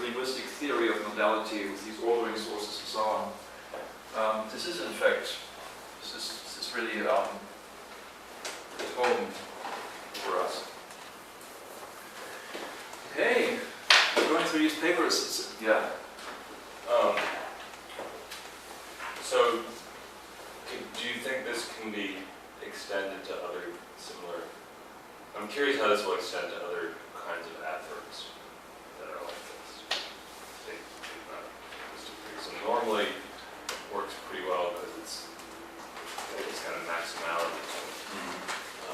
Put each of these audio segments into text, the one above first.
linguistic theory of modality with these ordering sources and so on. This is in fact, this is really at home for us. Okay, going through these papers, yeah. So, do you think this can be extended to other similar? I'm curious how this will extend to other kinds of adverbs that are like this. So normally it works pretty well because it's kind of maximality.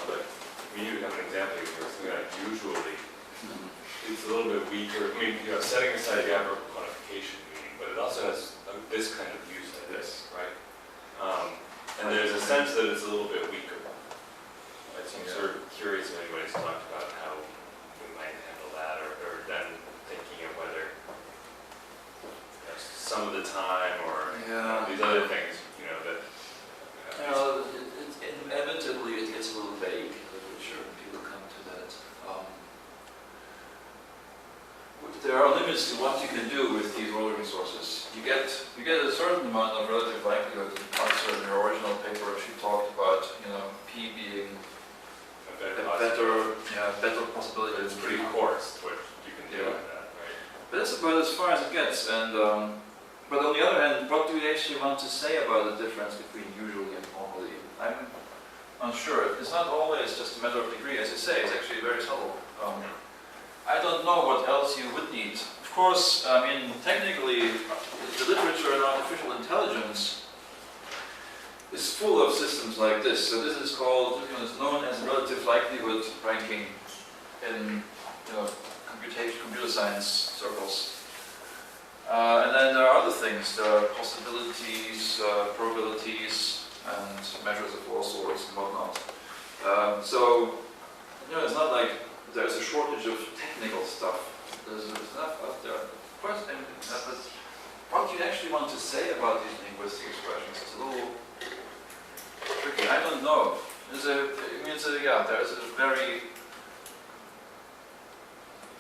But we need to have an example here. So usually it's a little bit weaker. I mean, setting aside the adverb quantification meaning, but it also has this kind of use like this, right? And there's a sense that it's a little bit weaker. So I'm sort of curious if anybody's talked about how we might handle that, or then thinking of whether some of the time or these other things, that. Inevitably it gets a little vague. I'm sure people come to that. There are limits to what you can do with these ordering sources. You get a certain amount of relative likelihood. Also, in the original paper, she talked about P being better possibility. But it's pretty coarse what you can do with that, right? But that's about as far as it gets. And but on the other hand, what do we actually want to say about the difference between usually and normally? I'm unsure. It's not always just a matter of degree, as you say. It's actually very subtle. I don't know what else you would need. Of course, I mean, technically, the literature in artificial intelligence is full of systems like this. So this is called, it's known as relative likelihood ranking in computer science circles. And then there are other things. There are possibilities, probabilities, and measures of all sorts and whatnot. So it's not like there's a shortage of technical stuff. There's enough out there. Of course, but what you actually want to say about these linguistic expressions is a little tricky. I don't know. There's a very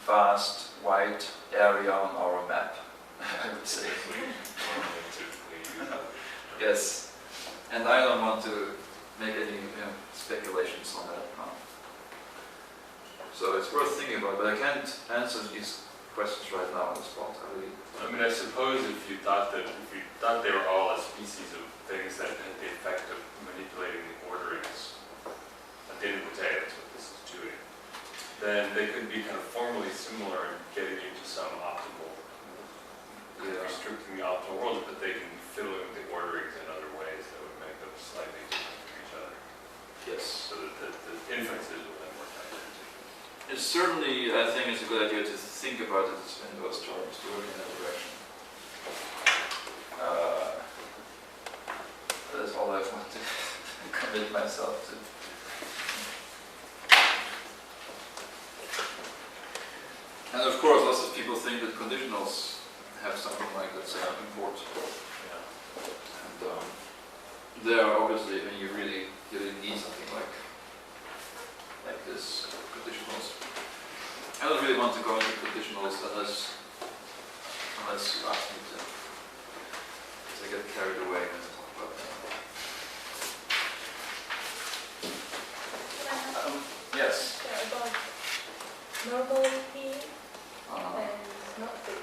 vast, wide area on our map, I would say. Yes. And I don't want to make any speculations on that now. So it's worth thinking about, but I can't answer these questions right now on the spot. I suppose if you thought they were all a species of things that had the effect of manipulating the orderings, at the end of the day, that's what this is doing, then they could be kind of formally similar in getting you to some optimal, restricting the optimal world, but they can be fiddling with the orderings in other ways that would make them slightly different from each other. Yes. So that the inferences will then work out. It's certainly, I think it's a good idea to think about it in those terms, to work in that direction. That's all I want to commit myself to. And of course, lots of people think that conditionals have something like, let's say, import. And there, obviously, when you really need something like this, conditionals. I don't really want to go into conditionals unless you ask me to. Because I get carried away when I talk about that. Yes. About normality and not be.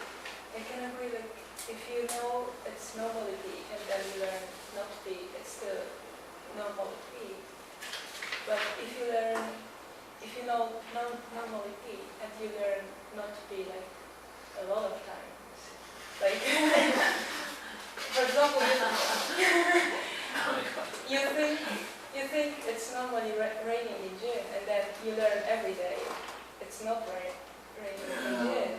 I can agree that if you know it's normality and then you learn not be, it's still normality. But if you know normality and you learn not to be like a lot of times, like for example, you think it's normally raining in June, and then you learn every day it's not raining in June.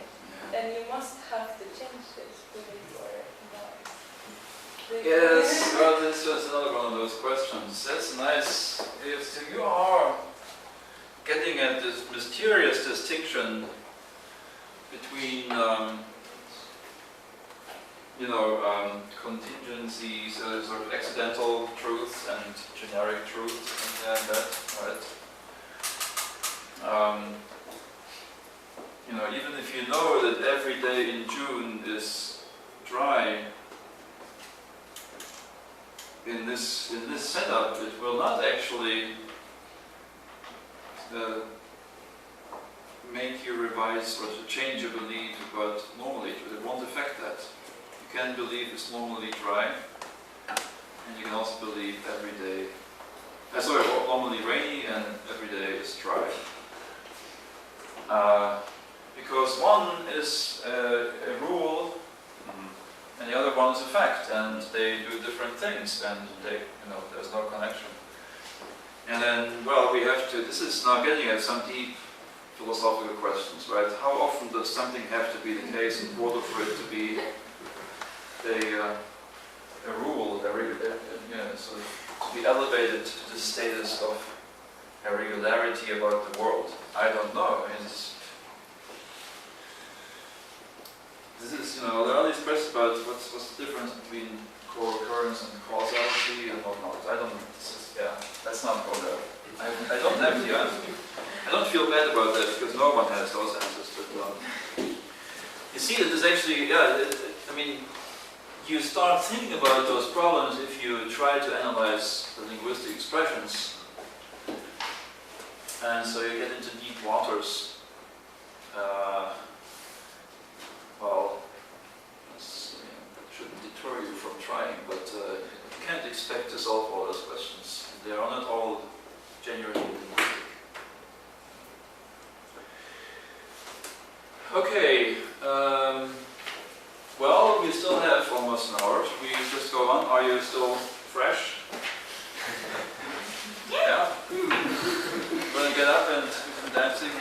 Then you must have to change this to be more nice. Yes, well, this was another one of those questions. That's nice. If you are getting at this mysterious distinction between, contingencies, sort of accidental truths and generic truths, and that, right? you know, even if you know that every day in June is dry, in this setup, it will not actually make you revise or to change your belief about normally. It won't affect that. You can believe it's normally dry, and you can also believe every day, normally rainy and every day is dry. Because one is a rule, and the other one is a fact, and they do different things, and there's no connection. And then, well, we have to, this is now getting at some deep philosophical questions, right? How often does something have to be the case in order for it to be a rule, sort of to be elevated to the status of a regularity about the world? I don't know. I mean, this is, there are these questions about what's the difference between co-occurrence and causality and whatnot. Let's not go there. I don't have the answer. I don't feel bad about that because no one has those answers. But you see that there's actually, I mean, you start thinking about those problems if you try to analyze the linguistic expressions. And so you get into deep waters. Well, shouldn't deter you from trying, but you can't expect to solve all those questions. They are not all genuinely linguistic. Okay, well, we still have almost an hour. Should we just go on? Are you still fresh? Yeah? Want to get up and do some dancing?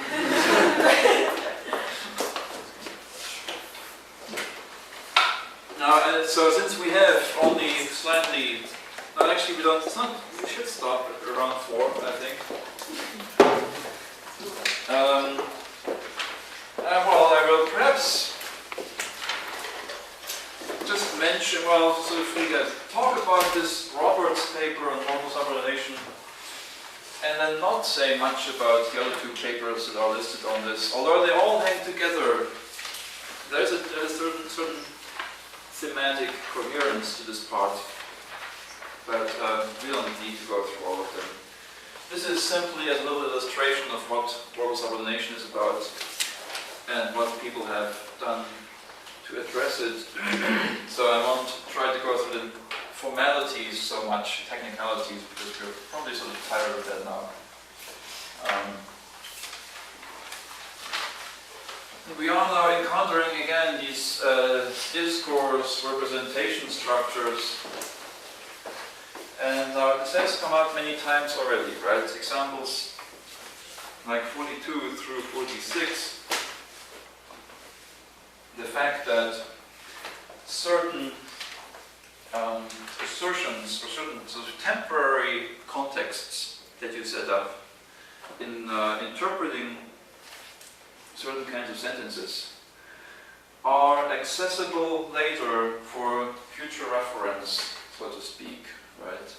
Now, so since we have only slightly, no, actually we don't, we should stop at around 4, I think. Well, I will perhaps just mention, so if we talk about this Roberts paper on normal subordination, and then not say much about the other 2 papers that are listed on this, although they all hang together. There's a certain semantic coherence to this part, but we don't need to go through all of them. This is simply a little illustration of what verbal subordination is about and what people have done to address it. So I won't try to go through the formalities so much, technicalities, because we're probably sort of tired of that now. We are now encountering again these discourse representation structures, and this has come up many times already, right? Examples like 42 through 46. The fact that certain assertions or certain sort of temporary contexts that you set up in interpreting certain kinds of sentences are accessible later for future reference, so to speak, right?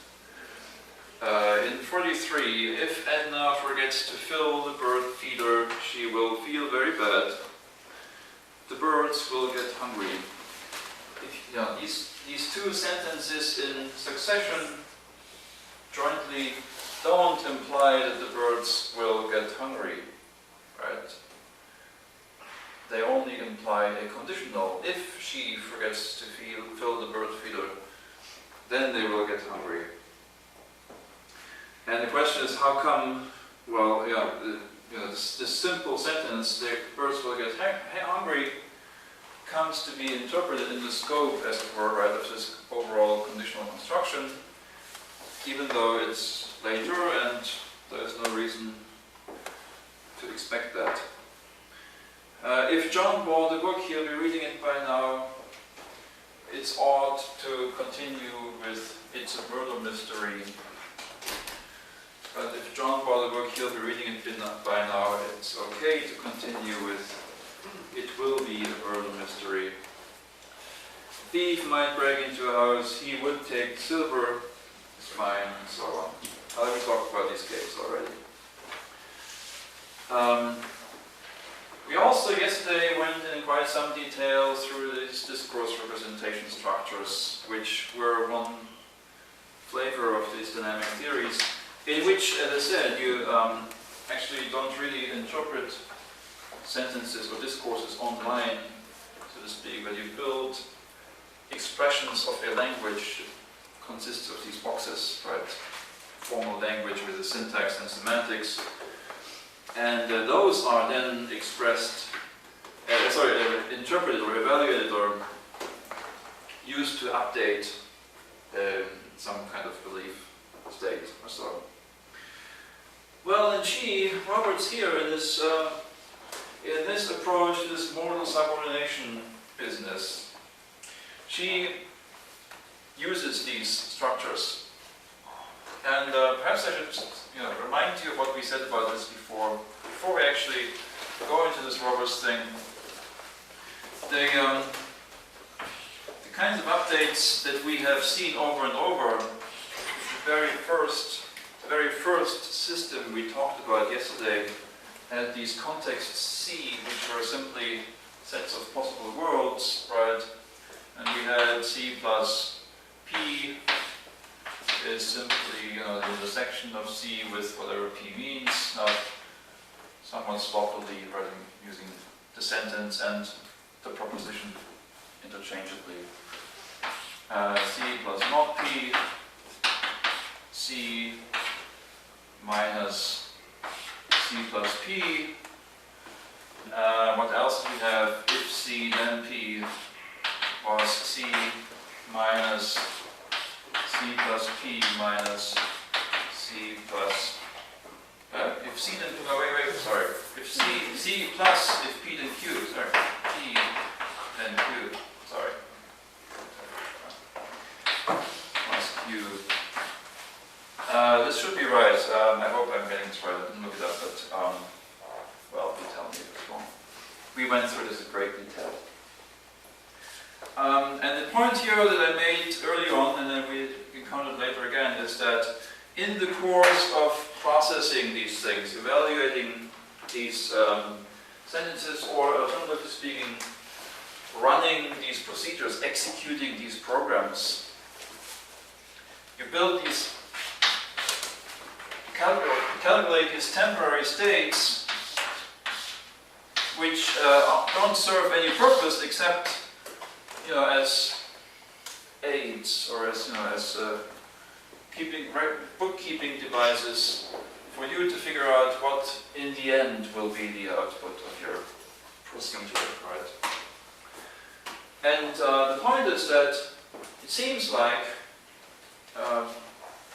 In 43, if Edna forgets to fill the bird feeder, she will feel very bad. The birds will get hungry. These 2 sentences in succession jointly don't imply that the birds will get hungry, right? They only imply a conditional. If she forgets to fill the bird feeder, then they will get hungry. And the question is, how come? Well, this simple sentence, the birds will get hungry, comes to be interpreted in the scope, as it were, right, of this overall conditional construction, even though it's later and there is no reason to expect that. If John bought the book, he'll be reading it by now. It's odd to continue with It's a Murder Mystery. But if John bought the book, he'll be reading it by now. It's okay to continue with It Will Be a Murder Mystery. Thief might break into a house, he would take silver, it's fine, and so on. I already talked about these cases already. We also yesterday went in quite some detail through these discourse representation structures, which were one flavor of these dynamic theories, in which, as I said, you actually don't really interpret sentences or discourses online, so to speak, but you build expressions of a language that consists of these boxes, right? Formal language with the syntax and semantics. And those are then expressed, interpreted or evaluated or used to update some kind of belief state or so. Well, and Roberts here in this approach to this modal subordination business, she uses these structures. And perhaps I should remind you of what we said about this before we actually go into this Roberts thing. The kinds of updates that we have seen over and over, the very first system we talked about yesterday had these contexts C, which were simply sets of possible worlds, right? And we had C plus P is simply the intersection of C with whatever P means, somewhat sloppily, right, using the sentence and the proposition interchangeably. C plus not P, C minus C plus P. What else do we have? If C then P was C minus C plus P minus C plus if C then sorry. If C plus if P then Q, sorry. P then Q, sorry. Plus Q. This should be right. I hope I'm getting this right. I didn't look it up, but well, you tell me if it's wrong. We went through this in great detail. And the point here that I made early on, and then we encountered later again, is that in the course of processing these things, evaluating these sentences, or alternatively speaking, running these procedures, executing these programs, you build these, calculate these temporary states which don't serve any purpose except as aids, or as bookkeeping devices for you to figure out what in the end will be the output of your procedure, right? And the point is that it seems like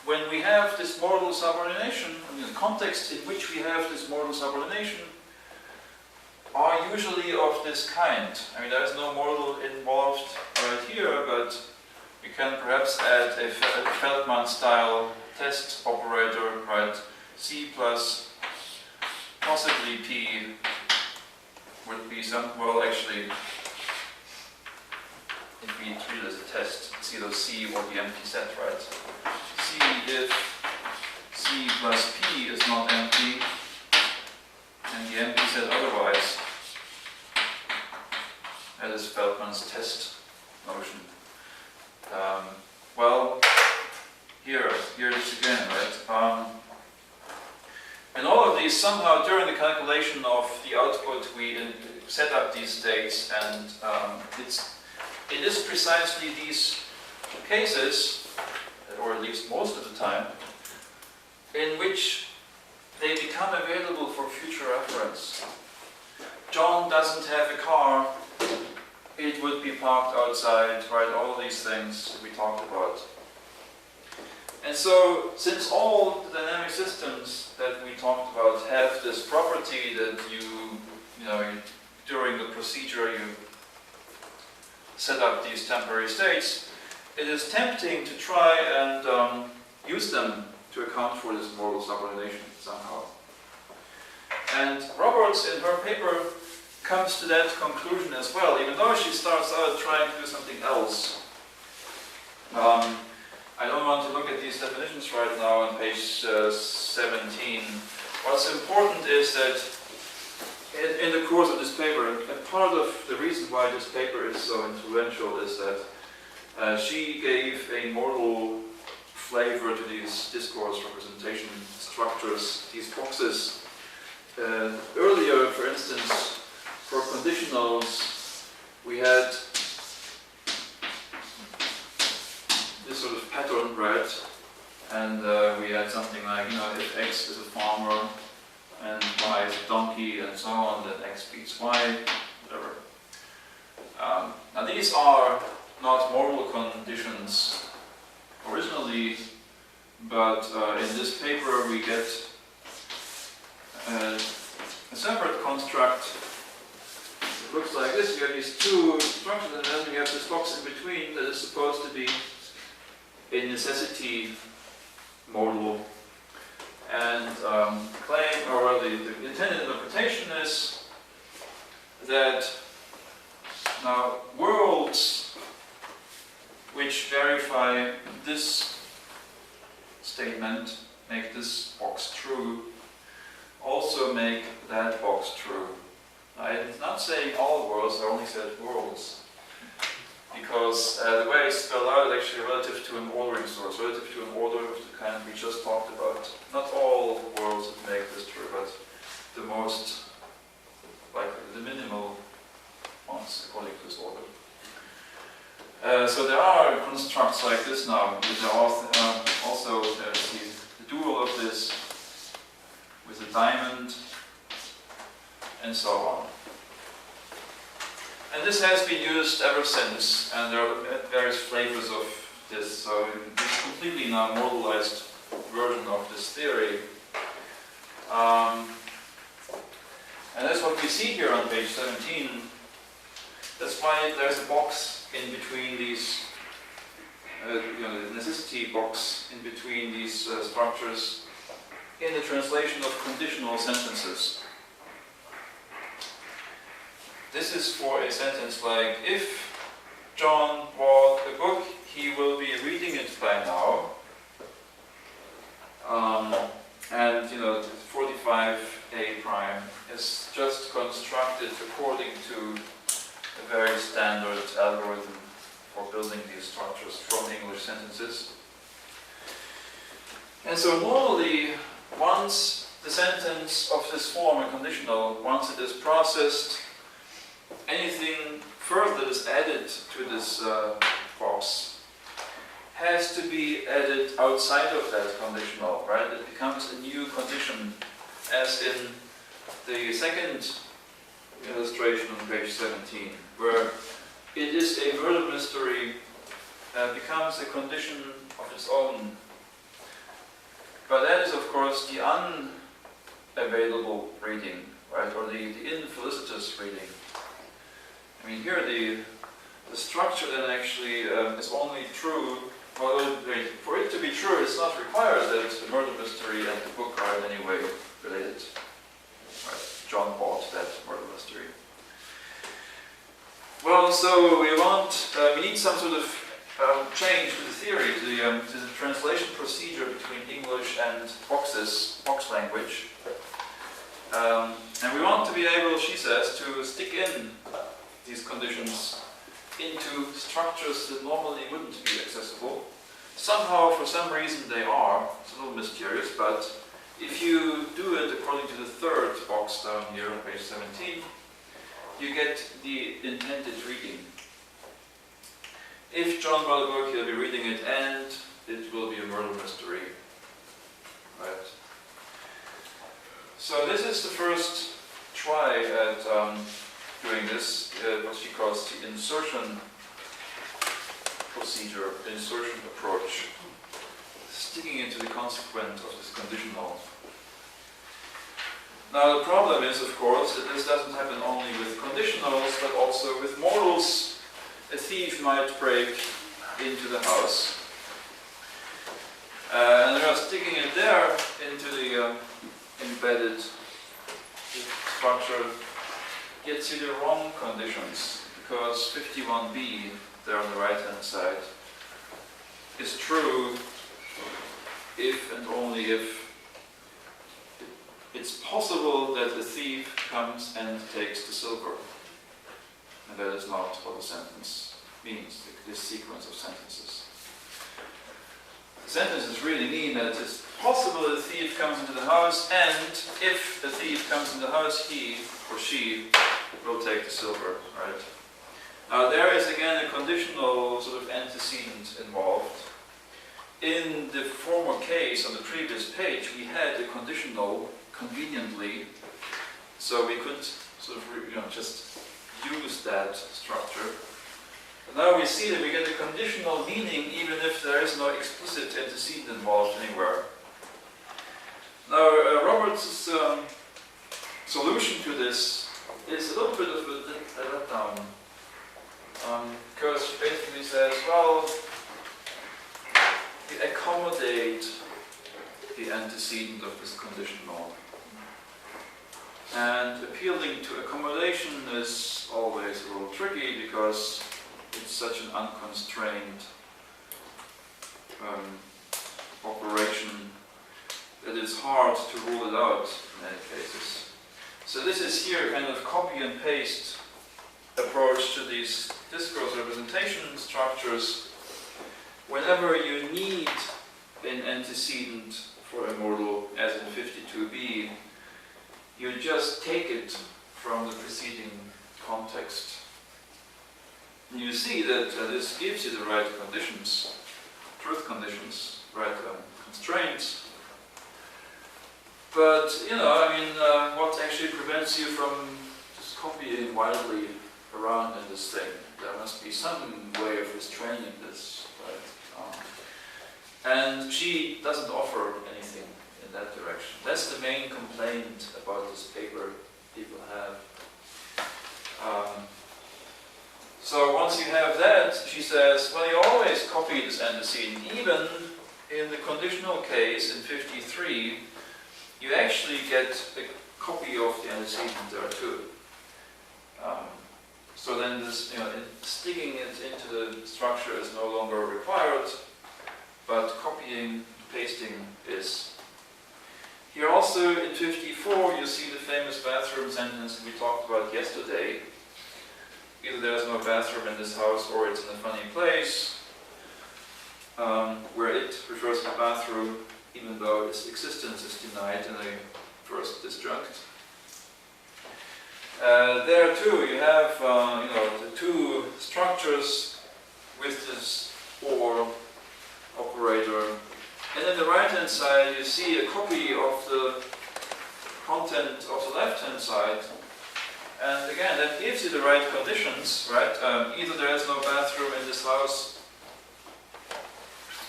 when we have this modal subordination, the context in which we have this modal subordination are usually of this kind. I mean, there is no modal involved right here, but we can perhaps add a Feldman-style test operator, right? C plus possibly P would be well, actually, if we treat it as a test, it's either C or the empty set, right? C if C plus P is not empty, and the empty set otherwise. That is Feldman's test notion. Well, here it is again, right? And all of these, somehow during the calculation of the output, we set up these states, and it is precisely these cases, or at least most of the time, in which they become available for future reference. John doesn't have a car, it would be parked outside, right? All these things we talked about. And so, since all the dynamic systems that we talked about have this property that during the procedure you set up these temporary states, it is tempting to try and use them to account for this modal subordination somehow. And Roberts, in her paper, comes to that conclusion as well, even though she starts out trying to do something else. I don't want to look at these definitions right now on page 17. What's important is that in the course of this paper, and part of the reason why this paper is so influential is that she gave a modal flavor to these discourse representation structures, these boxes. Earlier, for instance, for conditionals, we had this sort of pattern, right? And we had something like, if X is a farmer and Y is a donkey and so on, then X beats Y, whatever. Now these are not modal conditions originally, but in this paper we get a separate construct. It looks like this. You have these two structures, and then we have this box in between that is supposed to be a necessity modal. And claim, or the intended interpretation is that now worlds which verify this statement, make this box true, also make that box true. I'm not saying all worlds, I only said worlds. Because the way it's spelled out is actually relative to an ordering source, relative to an order of the kind we just talked about. Not all worlds that make this true, but the most likely, the minimal ones according to this order. So there are constructs like this now. There are also there's the dual of this with a diamond and so on. And this has been used ever since, and there are various flavors of this. So this is completely now modalized version of this theory. And that's what we see here on page 17. That's why there's a box in between these, the necessity box in between these structures in the translation of conditional sentences. This is for a sentence like, if John bought a book, he will be reading it by now. And 45a prime is just constructed according to a very standard algorithm for building these structures from English sentences. And so normally, once the sentence of this form, a conditional, once it is processed, anything further that is added to this box has to be added outside of that conditional, right? It becomes a new condition, as in the second illustration on page 17, where it is a murder mystery becomes a condition of its own. But that is, of course, the unavailable reading, right? Or the infelicitous reading. I mean, here the structure then actually is only true, well, for it to be true, it's not required that the murder mystery and the book are in any way related. Right? John bought that murder mystery. Well, so we need some sort of change to the theory, to the translation procedure between English and box language. And we want to be able, she says, to stick in these conditions into structures that normally wouldn't be accessible. Somehow, for some reason, they are. It's a little mysterious, but if you do it according to the third box down here on page 17, you get the intended reading. If John bought a book, he'll be reading it, and it will be a murder mystery. Right? So this is the first try at doing this, what she calls the insertion procedure, insertion approach, sticking into the consequent of this conditional. Now the problem is, of course, that this doesn't happen only with conditionals, but also with modals. A thief might break into the house, and they are sticking it there into the embedded structure. Gets you the wrong conditions, because 51b, there on the right-hand side, is true if and only if it's possible that the thief comes and takes the silver. And that is not what the sentence means, this sequence of sentences. The sentences really mean that it's possible that the thief comes into the house, and if the thief comes into the house, he or she will take the silver, right? Now there is again a conditional sort of antecedent involved. In the former case on the previous page, we had a conditional conveniently, so we could sort of just use that structure. But now we see that we get a conditional meaning even if there is no explicit antecedent involved anywhere. Now Roberts' solution to this is a little bit of a letdown, because she basically says, well, we accommodate the antecedent of this conditional. And appealing to accommodation is always a little tricky because it's such an unconstrained operation that it's hard to rule it out in many cases. So this is here kind of copy and paste approach to these discourse representation structures. Whenever you need an antecedent for a modal, as in 52b, you just take it from the preceding context. And you see that this gives you the right conditions, truth conditions, right constraints. But, you know, I mean, what actually prevents you from just copying wildly around in this thing? There must be some way of restraining this, right? And she doesn't offer anything in that direction. That's the main complaint about this paper people have. So once you have that, she says, well, you always copy this antecedent. Even in the conditional case in 53, you actually get a copy of the antecedent there too. So then this, you know, sticking it into the structure is no longer required, but copying, pasting is. Here also in 54 you see the famous bathroom sentence we talked about yesterday. Either there's no bathroom in this house or it's in a funny place, where it refers to the bathroom even though its existence is denied in the first disjunct. There too you have you know, the two structures with this or operator, and on the right hand side you see a copy of the content of the left hand side, and again that gives you the right conditions, right? Either there is no bathroom in this house.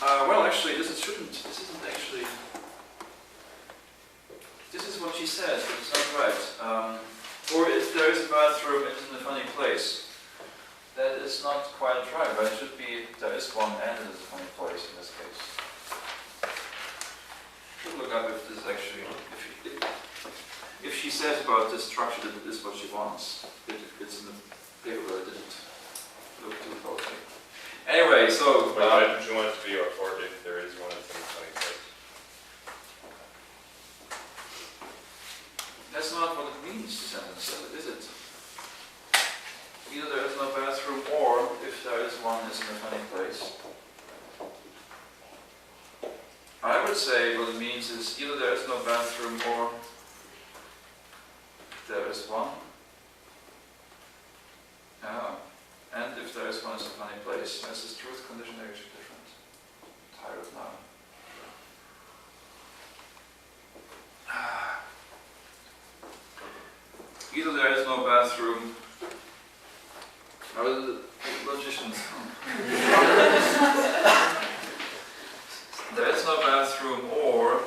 Well, actually, this isn't actually. This is what she says, but it's not right. Or if there is a bathroom, it's in a funny place. That is not quite right, but it should be there is one and it is a funny place in this case. Should look up if this actually, if she says about this structure that it is what she wants. It's in the paper, but I didn't look too closely. Anyway, so. Why did you want it to be or if there is one, it's in a funny place? That's not what it means, the sentence, is it? Either there is no bathroom or if there is one, it's in a funny place. I would say what it means is either there is no bathroom or there is one. And if there is one, it's a funny place. This is truth condition actually different. I'm tired now. Either there is no bathroom, or the logicians. There is no bathroom, or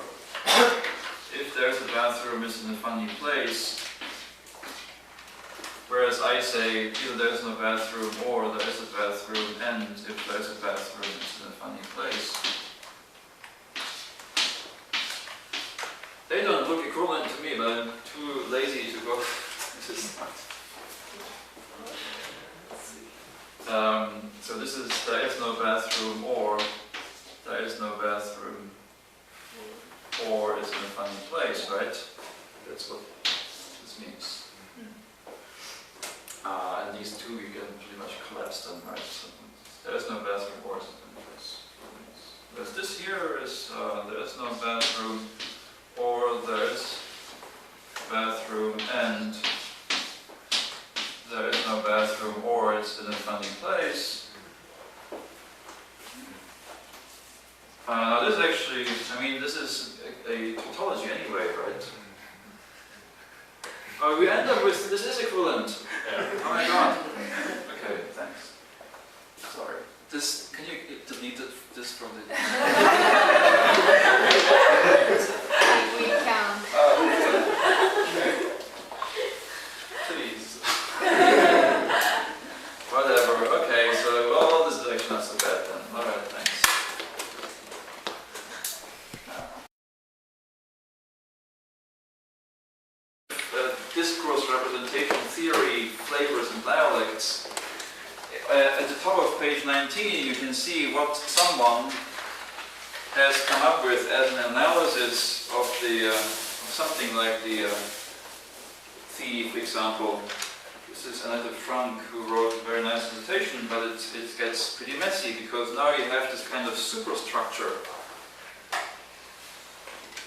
if there is a bathroom, it's in a funny place. Whereas I say either there is no bathroom, or there is a bathroom, and if there is a bathroom, it's in a funny place. They don't look equivalent to me, but I'm too lazy to go. So this is there is no bathroom or there is no bathroom or it's in a funny place, right? That's what this means. And these two you can pretty much collapse them, right? So there is no bathroom or something like this. There's this here is there is no bathroom, or there is bathroom and there is no bathroom, or it's in a funny place. Now this actually, I mean, this is a tautology anyway, right? We end up with this is equivalent. Yeah. Oh my god. Okay, thanks. Sorry. This, can you delete this from the... We can. Please. Whatever. Okay, so well, this is actually not so bad then. Alright, thanks. Discourse representation theory, flavors and dialects. At the top of page 19 you can see what someone has come up with as an analysis of the something like the thief example. This is Annette Frank who wrote a very nice annotation, but it gets pretty messy because now you have this kind of superstructure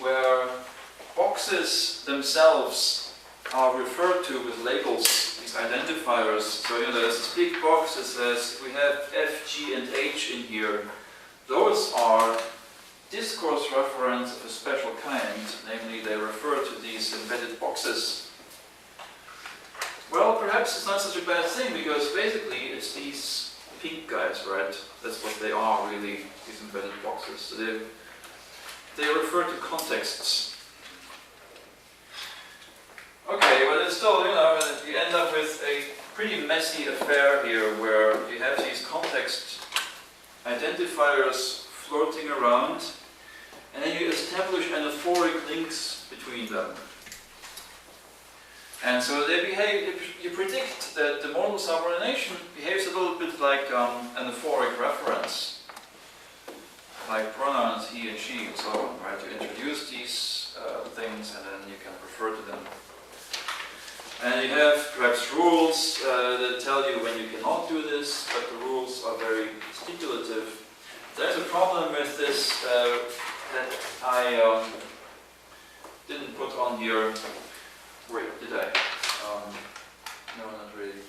where boxes themselves are referred to with labels, these identifiers. So you know, there's this big box that says we have F, G, and H in here. Those are discourse reference of a special kind, namely they refer to these embedded boxes. Well, perhaps it's not such a bad thing because basically it's these pink guys, right? That's what they are really, these embedded boxes. So they refer to contexts. Okay, but it's still, you know, you end up with a pretty messy affair here where you have these context identifiers floating around and then you establish anaphoric links between them. And so they behave, you predict that the modal subordination behaves a little bit like anaphoric reference, like pronouns he and she and so on, right? You introduce these things and then you can refer to them. And you have perhaps rules that tell you when you cannot do this, but the rules are very stipulative. There's a problem with this that I didn't put on here. Wait, did I? No, not really.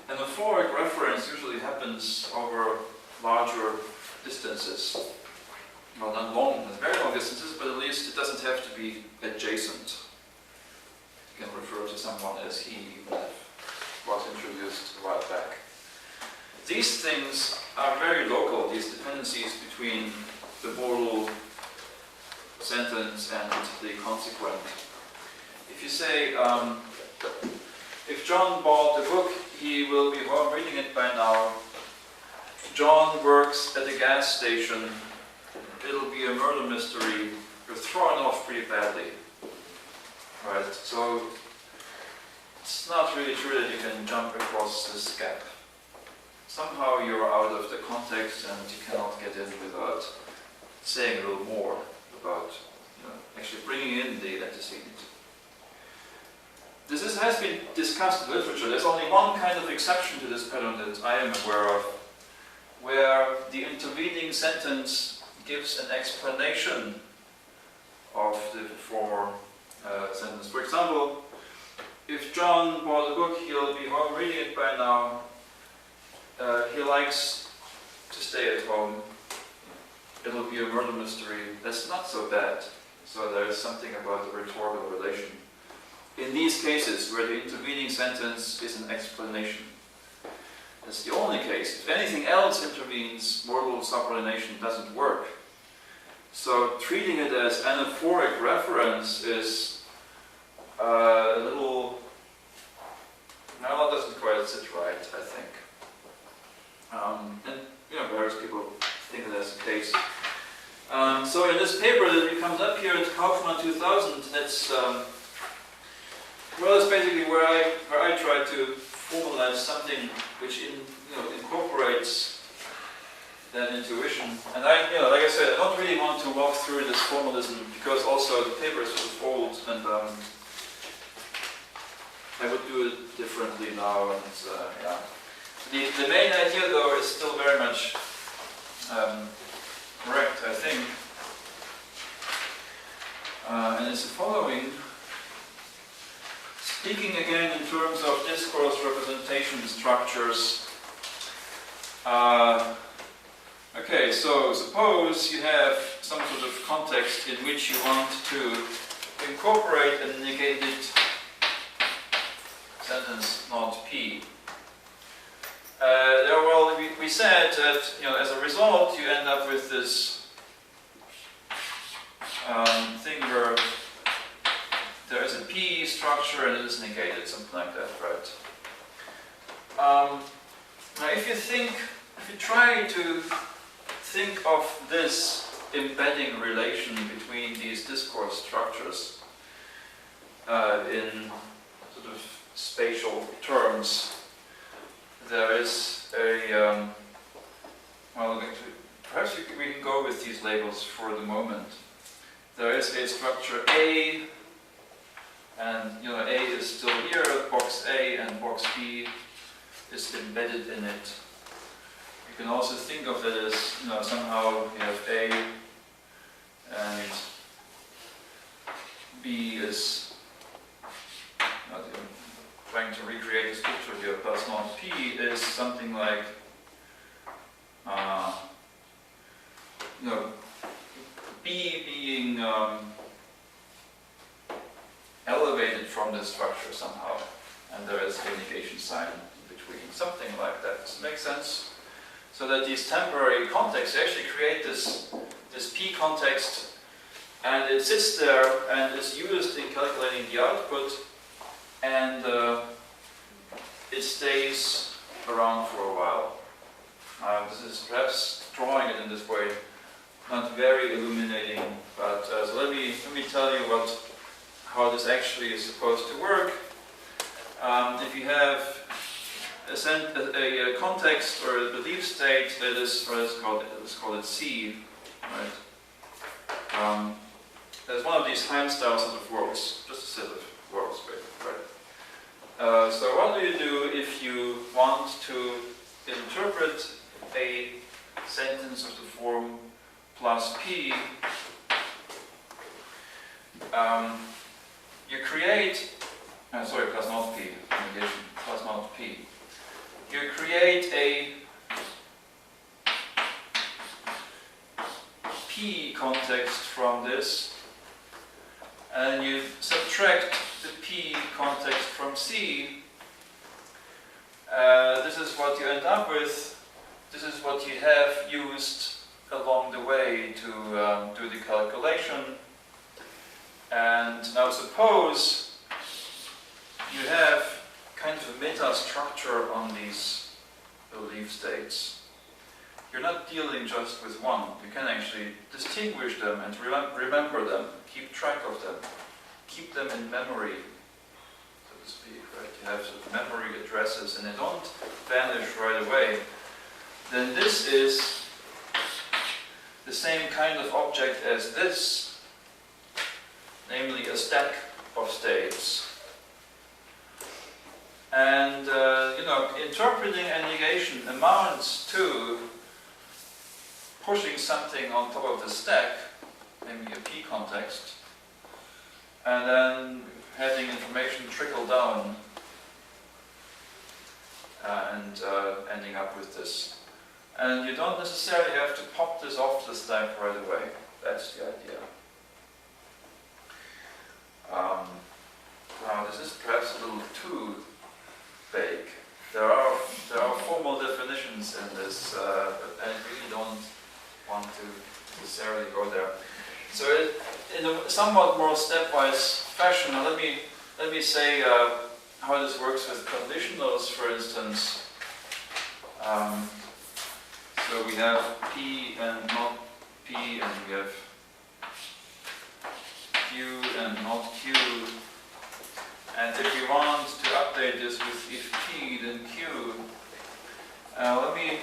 Anaphoric reference usually happens over larger distances. Well, not long, not very long distances, but at least it doesn't have to be adjacent. You can refer to someone as he, even if it was introduced a while back. These things are very local, these dependencies between the modal sentence and the consequent. If you say, if John bought the book, he will be home reading it by now. John works at a gas station. It'll be a murder mystery. You're thrown off pretty badly. Right, so it's not really true that you can jump across this gap. Somehow you're out of the context and you cannot get in without saying a little more about, you know, actually bringing in the antecedent. This has been discussed in literature. There's only one kind of exception to this pattern that I am aware of, where the intervening sentence gives an explanation of the former sentence. For example, if John bought a book, he'll be home reading it by now. He likes to stay at home. It'll be a murder mystery. That's not so bad. So there is something about the rhetorical relation. In these cases, where the intervening sentence is an explanation, that's the only case. If anything else intervenes, modal subordination doesn't work. So treating it as anaphoric reference is a little, no, it doesn't quite sit right, I think. And you know, various people think that that's the case. So in this paper that comes up here at Kaufmann 2000, that's well, it's basically where I try to formalize something which incorporates the than intuition. And I, like I said, I don't really want to walk through this formalism because also the paper is sort of old, and I would do it differently now. And yeah, the main idea though is still very much correct, I think, and it's the following. Speaking again in terms of discourse representation structures. Okay, so suppose you have some sort of context in which you want to incorporate a negated sentence, not P. Well, we said that as a result you end up with this thing where there is a P structure and it is negated, something like that, right? Now, if you try to think of this embedding relation between these discourse structures in sort of spatial terms, there is a well, perhaps we can go with these labels for the moment. There is a structure A. And A is still here, box A, and box B is embedded in it. You can also think of it as, somehow you have A and B is, trying to recreate this picture here, plus not P is something like, B being elevated from the structure somehow, and there is a negation sign in between, something like that. Does it make sense? So that these temporary contexts actually create this P context, and it sits there and is used in calculating the output, and it stays around for a while. This is perhaps drawing it in this way, not very illuminating, but so let me tell you how this actually is supposed to work. If you have a context or a belief state that is, let's call it C, right? There's one of these Heimstyle sort of worlds, just a set of worlds, right? So what do you do if you want to interpret a sentence of the form plus P? You create, plus not P, negation, plus not P. You create a P context from this, and you subtract the P context from C. This is what you end up with. This is what you have used along the way to do the calculation. And now suppose you have kind of a meta structure on these belief states. You're not dealing just with one. You can actually distinguish them and remember them, keep track of them, keep them in memory, so to speak, right? You have sort of memory addresses and they don't vanish right away. Then this is the same kind of object as this, namely a stack of states. And interpreting a negation amounts to pushing something on top of the stack, namely a P context, and then having information trickle down and ending up with this. And you don't necessarily have to pop this off the stack right away. That's the idea. Now this is perhaps a little too vague. There are formal definitions in this, but I really don't want to necessarily go there. So in a somewhat more stepwise fashion, now let me say how this works with conditionals, for instance. So we have P and not P, and we have Q and not Q. And if we want to update this with if P, then Q, let me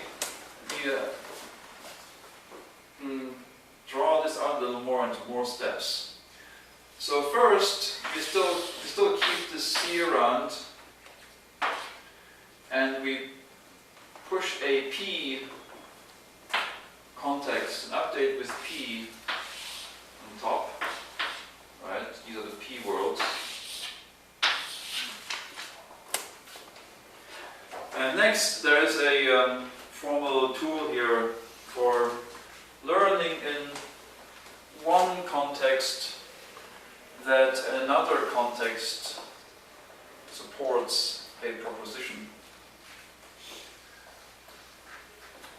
push a P context, an update with P on top, right? These are the P worlds. And next, there is a formal tool here for learning in one context that another context supports a proposition.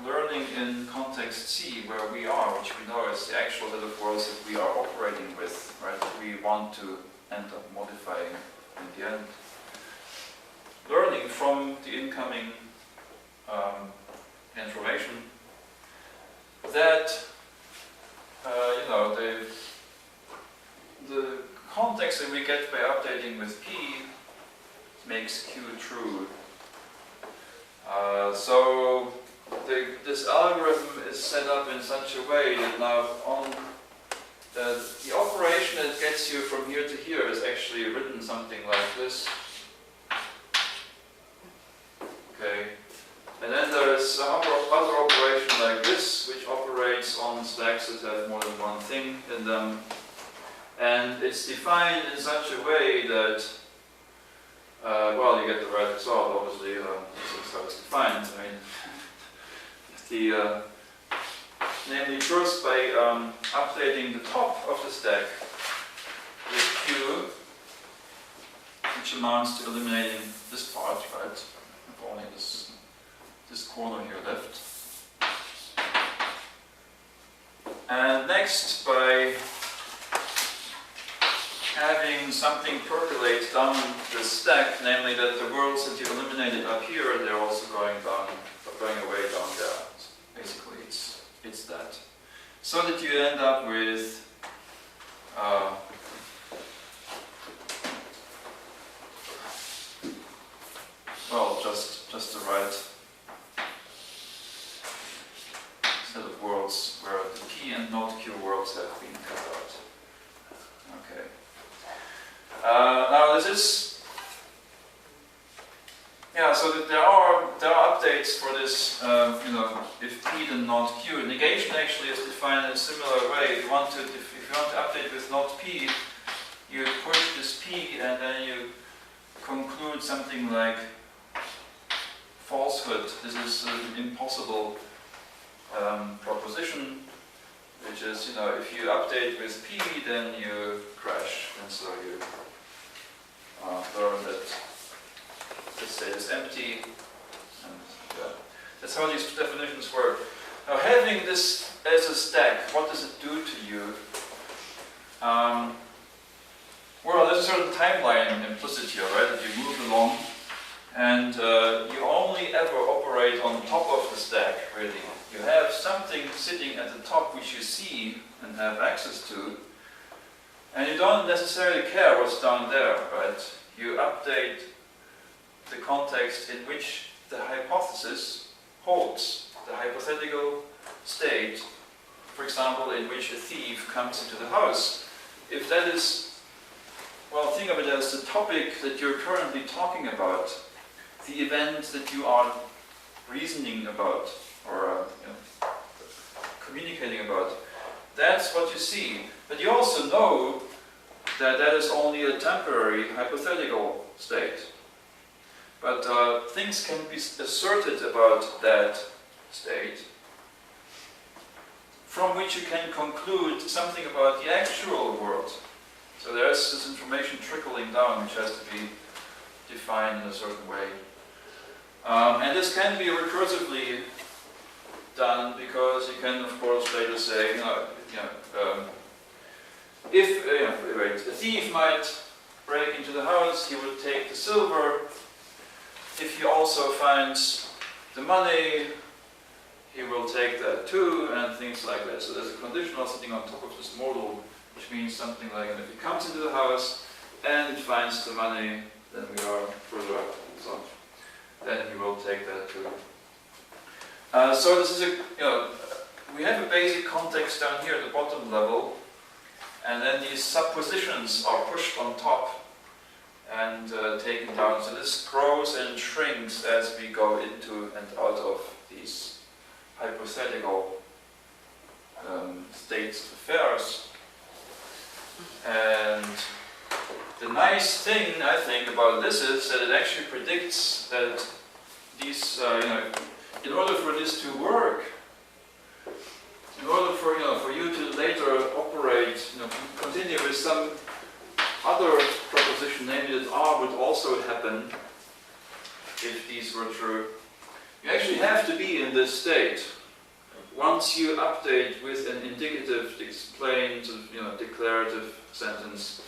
Learning in context C, where we are, which we know is the actual set of words that we are operating with, right, that we want to end up modifying in the end. Learning from the incoming information that, the context that we get by updating with P makes Q true. So this algorithm is set up in such a way that now on the operation that gets you from here to here is actually written something like this. Okay. And then there is some other operation like this, which operates on stacks that have more than one thing in them. And it's defined in such a way that, well, you get the right result, obviously, this is how it's defined. I mean, namely first by updating the top of the stack with Q, which amounts to eliminating this part, right? If only this corner here left. And next by having something percolate down the stack, namely that the worlds that you eliminated up here, they're also going away down there. Basically, it's that. So that you end up with well, just the right set of worlds where the P and not Q worlds have been cut out. Okay. Now this is, yeah. So that there are updates for this. If P then not Q. Negation actually is defined in a similar way. If you want to update with not P, you push this P and then you conclude something like falsehood. This is an impossible proposition, which is, if you update with P, then you crash, and so you learn that this state is empty, and that's how these definitions work. Now, having this as a stack, what does it do to you? Well, there's a certain timeline implicit here, right? That you move along, and you only ever operate on top of the stack, really. You have something sitting at the top which you see and have access to, and you don't necessarily care what's down there, right? You update the context in which the hypothesis holds, the hypothetical state, for example, in which a thief comes into the house. If that is, well, think of it as the topic that you're currently talking about, the event that you are reasoning about, or communicating about. That's what you see. But you also know that that is only a temporary hypothetical state. But things can be asserted about that state, from which you can conclude something about the actual world. So there's this information trickling down which has to be defined in a certain way. And this can be recursively done because you can, of course, later say, if a thief might break into the house, he would take the silver. If he also finds the money, he will take that too, and things like that. So there's a conditional sitting on top of this model, which means something like, if he comes into the house and finds the money, then we are further up and so on. Then he will take that too. So this is we have a basic context down here at the bottom level, and then these suppositions are pushed on top, and taken down. So this grows and shrinks as we go into and out of these hypothetical states of affairs. And the nice thing, I think, about this is that it actually predicts that these, in order for this to work, in order for you to later operate, continue with some other proposition, namely that R would also happen if these were true, you actually have to be in this state. Once you update with an indicative, explained, declarative sentence,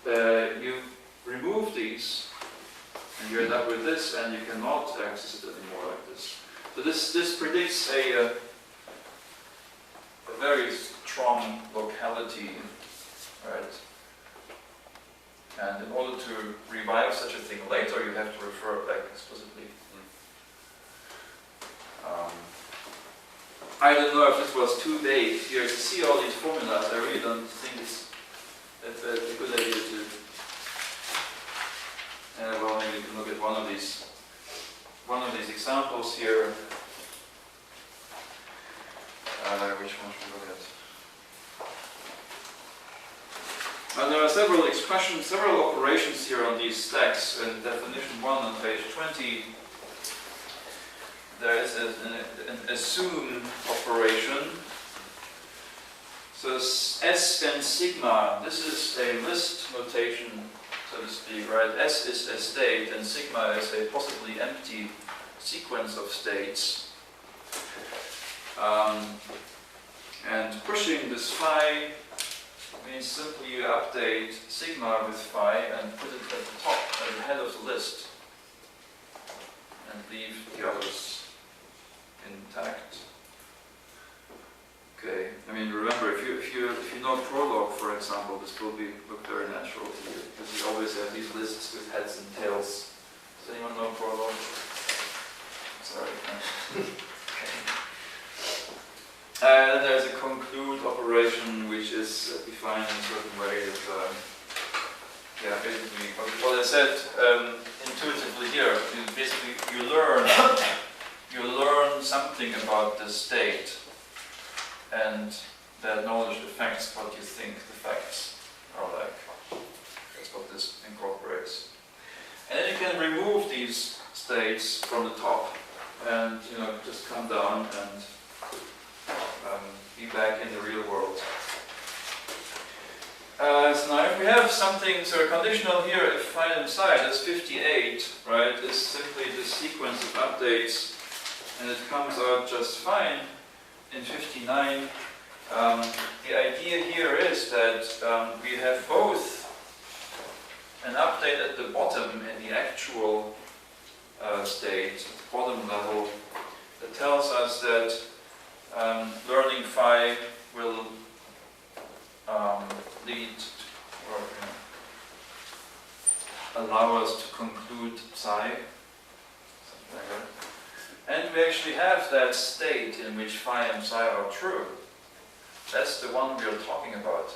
you remove these, and you end up with this, and you cannot access it anymore like this. So this predicts a very strong locality, right? And in order to revive such a thing later, you have to refer back explicitly. I don't know if this was too vague here to see all these formulas. I really don't think it's a good idea to. Well, maybe we can look at one of these examples here. Which one should we look at? And there are several expressions, several operations here on these stacks. In definition 1 on page 20, there is an assume operation. So S and sigma, this is a list notation, so to speak, right? S is a state and sigma is a possibly empty sequence of states. And pushing this phi means simply you update sigma with phi and put it at the top, at the head of the list, and leave the others intact. Okay, I mean, remember, if you know Prolog, for example, this will look very natural to you, because you always have these lists with heads and tails. Does anyone know Prolog? Sorry. And there's a conclude operation which is defined in a certain way that, basically, what I said intuitively here, basically you learn something about the state, and that knowledge affects what you think the facts are like. That's what this incorporates. And then you can remove these states from the top, and just come down and be back in the real world. So now if we have something, so a conditional here, if find inside is 58, right, is simply the sequence of updates, and it comes out just fine in 59. The idea here is that we have both an update at the bottom in the actual state, at the bottom level, that tells us that learning phi will lead or allow us to conclude psi, something like that. And we actually have that state in which phi and psi are true. That's the one we are talking about.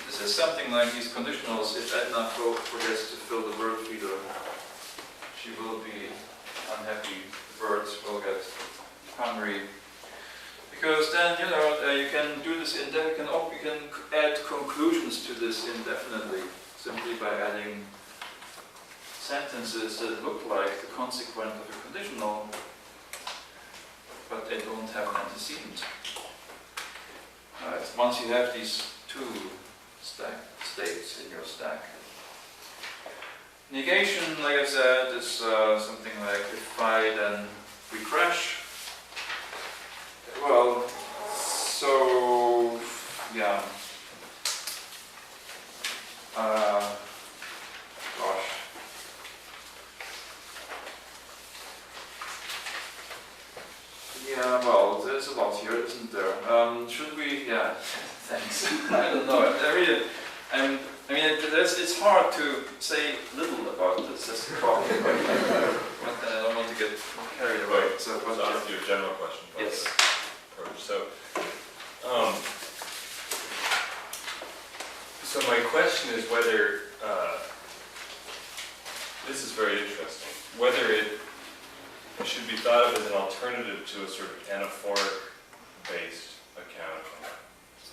This is something like these conditionals. If Edna forgets to fill the word feeder, she will be unhappy. The birds will get hungry. Because then, you can do this indefinitely. You can add conclusions to this indefinitely, simply by adding sentences that look like the consequent of a conditional, but they don't have an antecedent. Once you have these two states in your stack. Negation, like I said, is something like if phi, then we crash. Well, so, yeah. Gosh. Yeah, well, there's a lot here, isn't there? Should we? Yeah, thanks. I don't know. It's hard to say little about this. That's the problem. But I don't want to get carried away. So, I'll ask you a general question. Yes. So my question question is whether, this is very interesting, whether it should be thought of as an alternative to a sort of anaphoric-based account of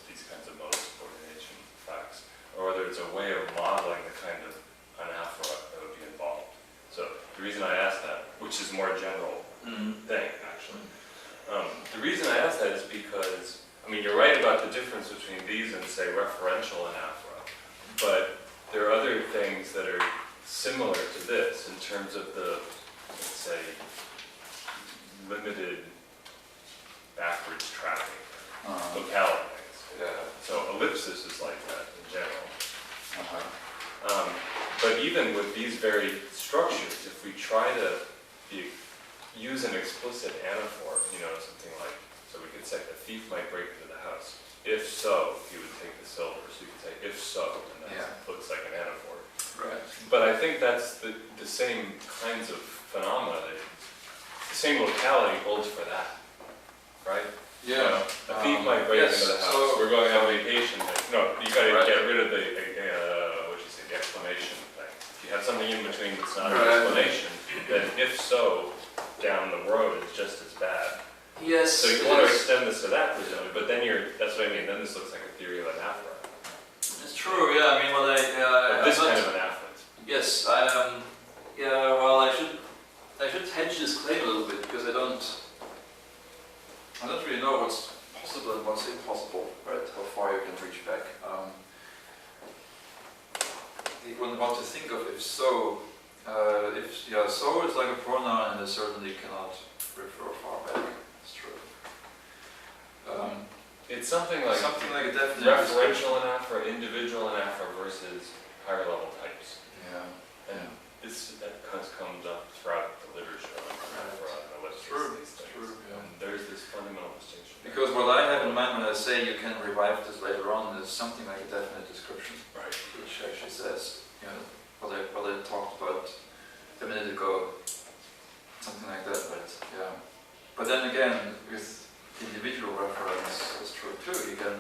these kinds of modal subordination facts, or whether it's a way of modeling the kind of anaphora that would be involved. So the reason I asked that, which is a more general thing, actually. The reason I asked that is because, I mean, you're right about the difference between these and, say, referential anaphora, but there are other things that are similar to this in terms of the, let's say, limited backwards tracking, locality things. Yeah. So ellipsis is like that in general. Uh-huh. But even with these very structures, if we try to use an explicit anaphor, something like, so we could say a thief might break into the house. If so, he would take the silver. So you could say if so, and that looks like an anaphor. Right. But I think that's the same kinds of phenomena. The same locality holds for that, right? Yeah. A thief might break into the house. So we're going on vacation. No, you got to Right. get rid of the the exclamation thing. If you have something in between that's not an Right. explanation, then if so, down the road is just as bad. yes. So you want to extend this to that, presumably, but then that's what I mean. Then this looks like a theory of anaphora. It's true. Yeah. I mean, well, This kind of anaphora. Yes. Yeah. Well, I should hedge this claim a little bit because I don't really know what's possible and what's impossible, right? How far you can reach back. You wouldn't want to think of if so. So is like a pronoun and it certainly cannot refer far back. It's true. It's something like a definite referential anaphora, individual anaphora versus higher level types. Yeah. And that comes up throughout the literature on anaphora and ellipsis, True, these things. true, yeah. And there's this fundamental distinction. Because what I have in mind when I say you can revive this later on is something like a definite description, Right. which actually says, what I talked about a minute ago, something like that, right? Yeah. But then again, with individual reference, it's true too. You can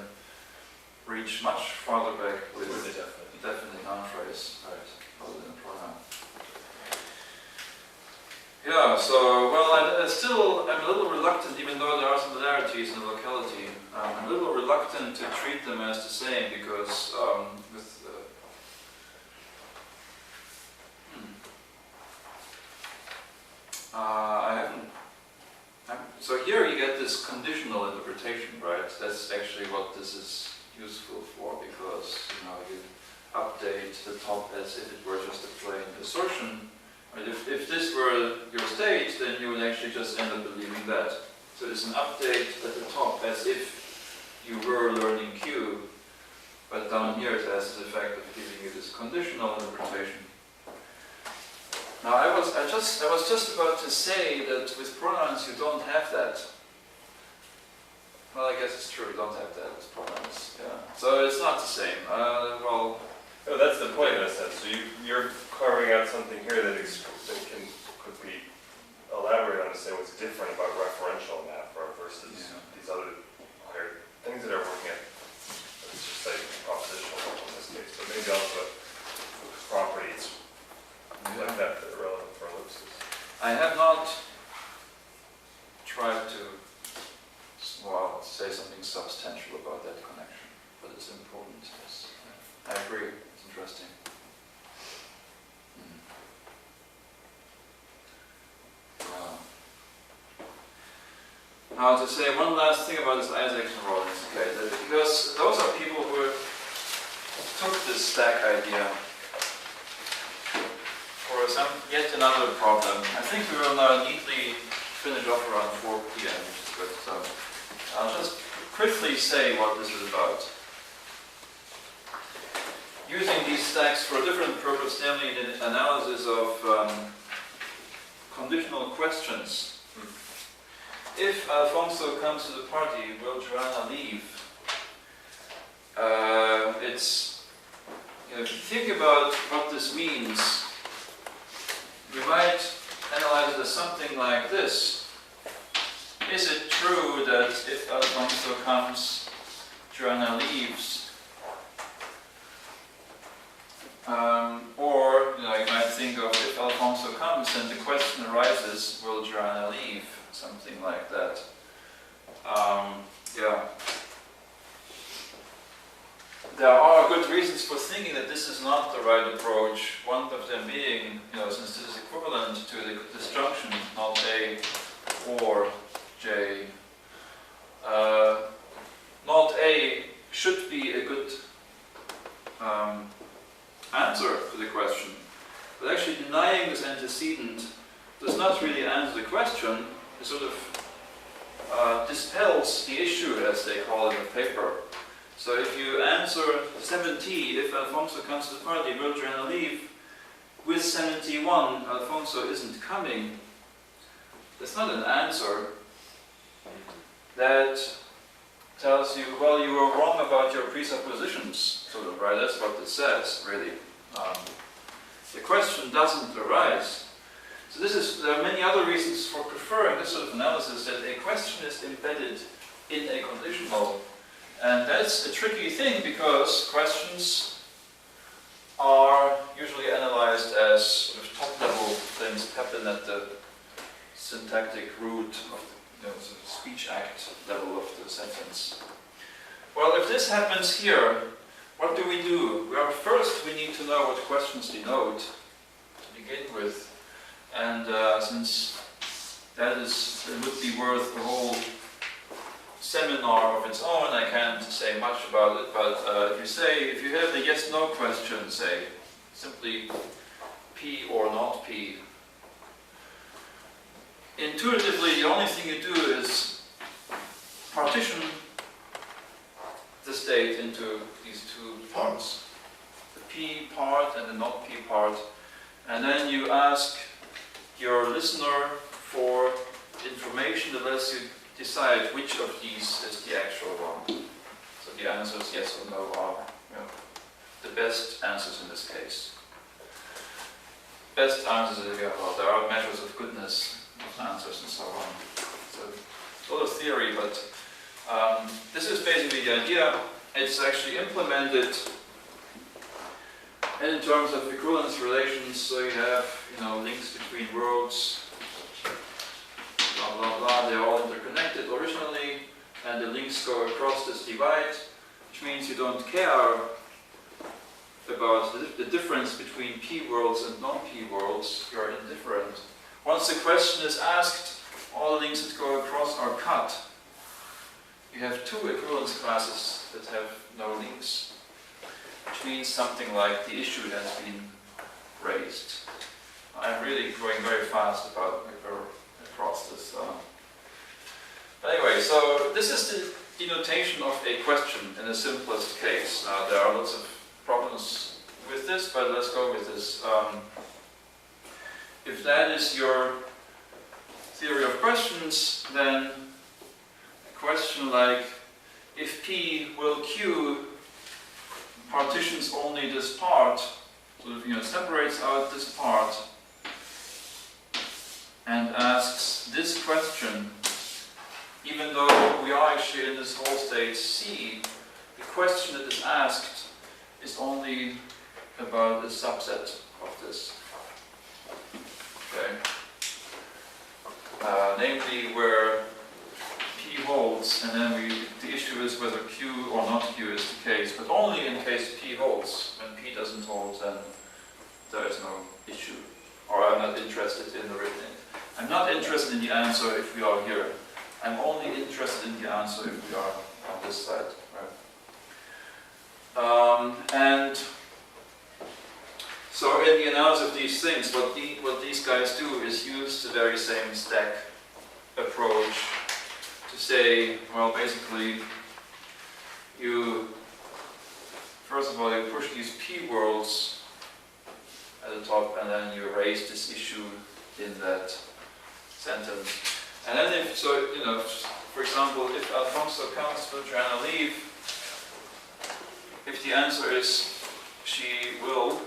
reach much farther back with the definite. definite noun phrase, right, rather than a pronoun. Yeah, so, well, I'm a little reluctant, even though there are similarities in the locality, I'm a little reluctant to treat them as the same because so here you get this conditional interpretation, right? That's actually what this is useful for because, you update the top as if it were just a plain assertion. Right? If this were your state, then you would actually just end up believing that. So it's an update at the top as if you were learning Q, but down here it has the effect of giving you this conditional interpretation. Now I was just about to say that with pronouns you don't have that. Well, I guess it's true, you don't have that with pronouns. Yeah. So it's not the same. No, that's the point in a sense. So you're carving out something here that could be elaborated on to say what's different about referential anaphora versus these other higher things that are working at, let's just say, propositional in this case, but maybe also properties like that are relevant for ellipsis. I have not tried to say something substantial about that connection, but it's important. Yes. I agree. It's interesting. Wow. Now to say one last thing about this Isaacson Rollins case, because those are people who took this stack idea for yet another problem. I think we will now neatly finish off around 4 p.m., which is good. So I'll just quickly say what this is about. Using these stacks for a different purpose, namely the analysis of conditional questions. If Alfonso comes to the party, will Joanna leave? If you think about what this means, we might analyze it as something like this. Is it true that if Alfonso comes, Joanna leaves? Or you might think of if Alfonso comes and the question arises, will Joanna leave? Something like that. Yeah. There are good reasons for thinking that this is not the right approach. One of them being, since this is equivalent to the disjunction, not A or J, not A should be a good answer to the question. But actually denying this antecedent does not really answer the question. It sort of dispels the issue, as they call it in the paper. So if you answer 70, if Alfonso comes to the party, will Joanna leave? With 71, Alfonso isn't coming. That's not an answer. That tells you, well, you were wrong about your presuppositions, sort of, right? That's what it says, really. The question doesn't arise. So there are many other reasons for preferring this sort of analysis, that a question is embedded in a conditional. And that's a tricky thing, because questions are usually analyzed as sort of top-level things that happen at the syntactic root of the sort of speech act level of the sentence. Well, if this happens here, what do we do? Well, first we need to know what questions denote to begin with. And since that would be worth a whole seminar of its own, I can't say much about it, but if you have the yes-no question, say, simply P or not P, intuitively the only thing you do is partition the state into these two parts, the P part and the not P part, and then you ask your listener for information that lets you decide which of these is the actual one. So the answers yes or no are the best answers in this case. Best answers, well, there are measures of goodness of answers and so on. So a lot of theory, but this is basically the idea. It's actually implemented in terms of equivalence relations. So you have links between words, blah blah blah. They're all interconnected originally, and the links go across this divide, which means you don't care about the difference between P worlds and non-P worlds. You're indifferent. Once the question is asked, all the links that go across are cut. You have two equivalence classes that have no links, which means something like the issue has been raised. I'm really going very fast across this. But anyway, so this is the denotation of a question in the simplest case. Now there are lots of problems with this, but let's go with this. If that is your theory of questions, then a question like, if P will Q partitions only this part, so it separates out this part, and asks this question, even though we are actually in this whole state C, the question that is asked is only about a subset of this. Okay. Namely where P holds, and then the issue is whether Q or not Q is the case, but only in case P holds. When P doesn't hold, then there is no issue. Or I'm not interested in the written. I'm not interested in the answer if we are here. I'm only interested in the answer if we are on this side. Right? And so in the analysis of these things, what these guys do is use the very same stack approach to say, well, basically, first of all, you push these P worlds at the top, and then you erase this issue in that sentence. And then for example, if Alfonso comes, will Joanna leave? If the answer is she will,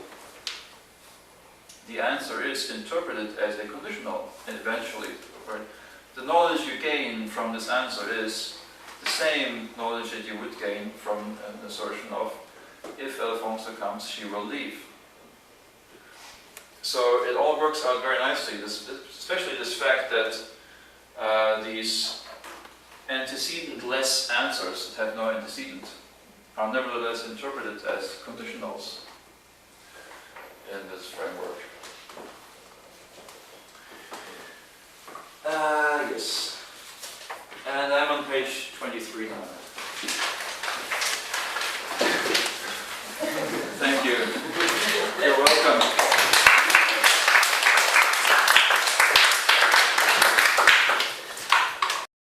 the answer is interpreted as a conditional, and eventually, right? The knowledge you gain from this answer is the same knowledge that you would gain from an assertion of, if Alfonso comes, she will leave. So it all works out very nicely, especially this fact that these antecedent-less answers that have no antecedent are nevertheless interpreted as conditionals in this framework. Yes. And I'm on page 23 now.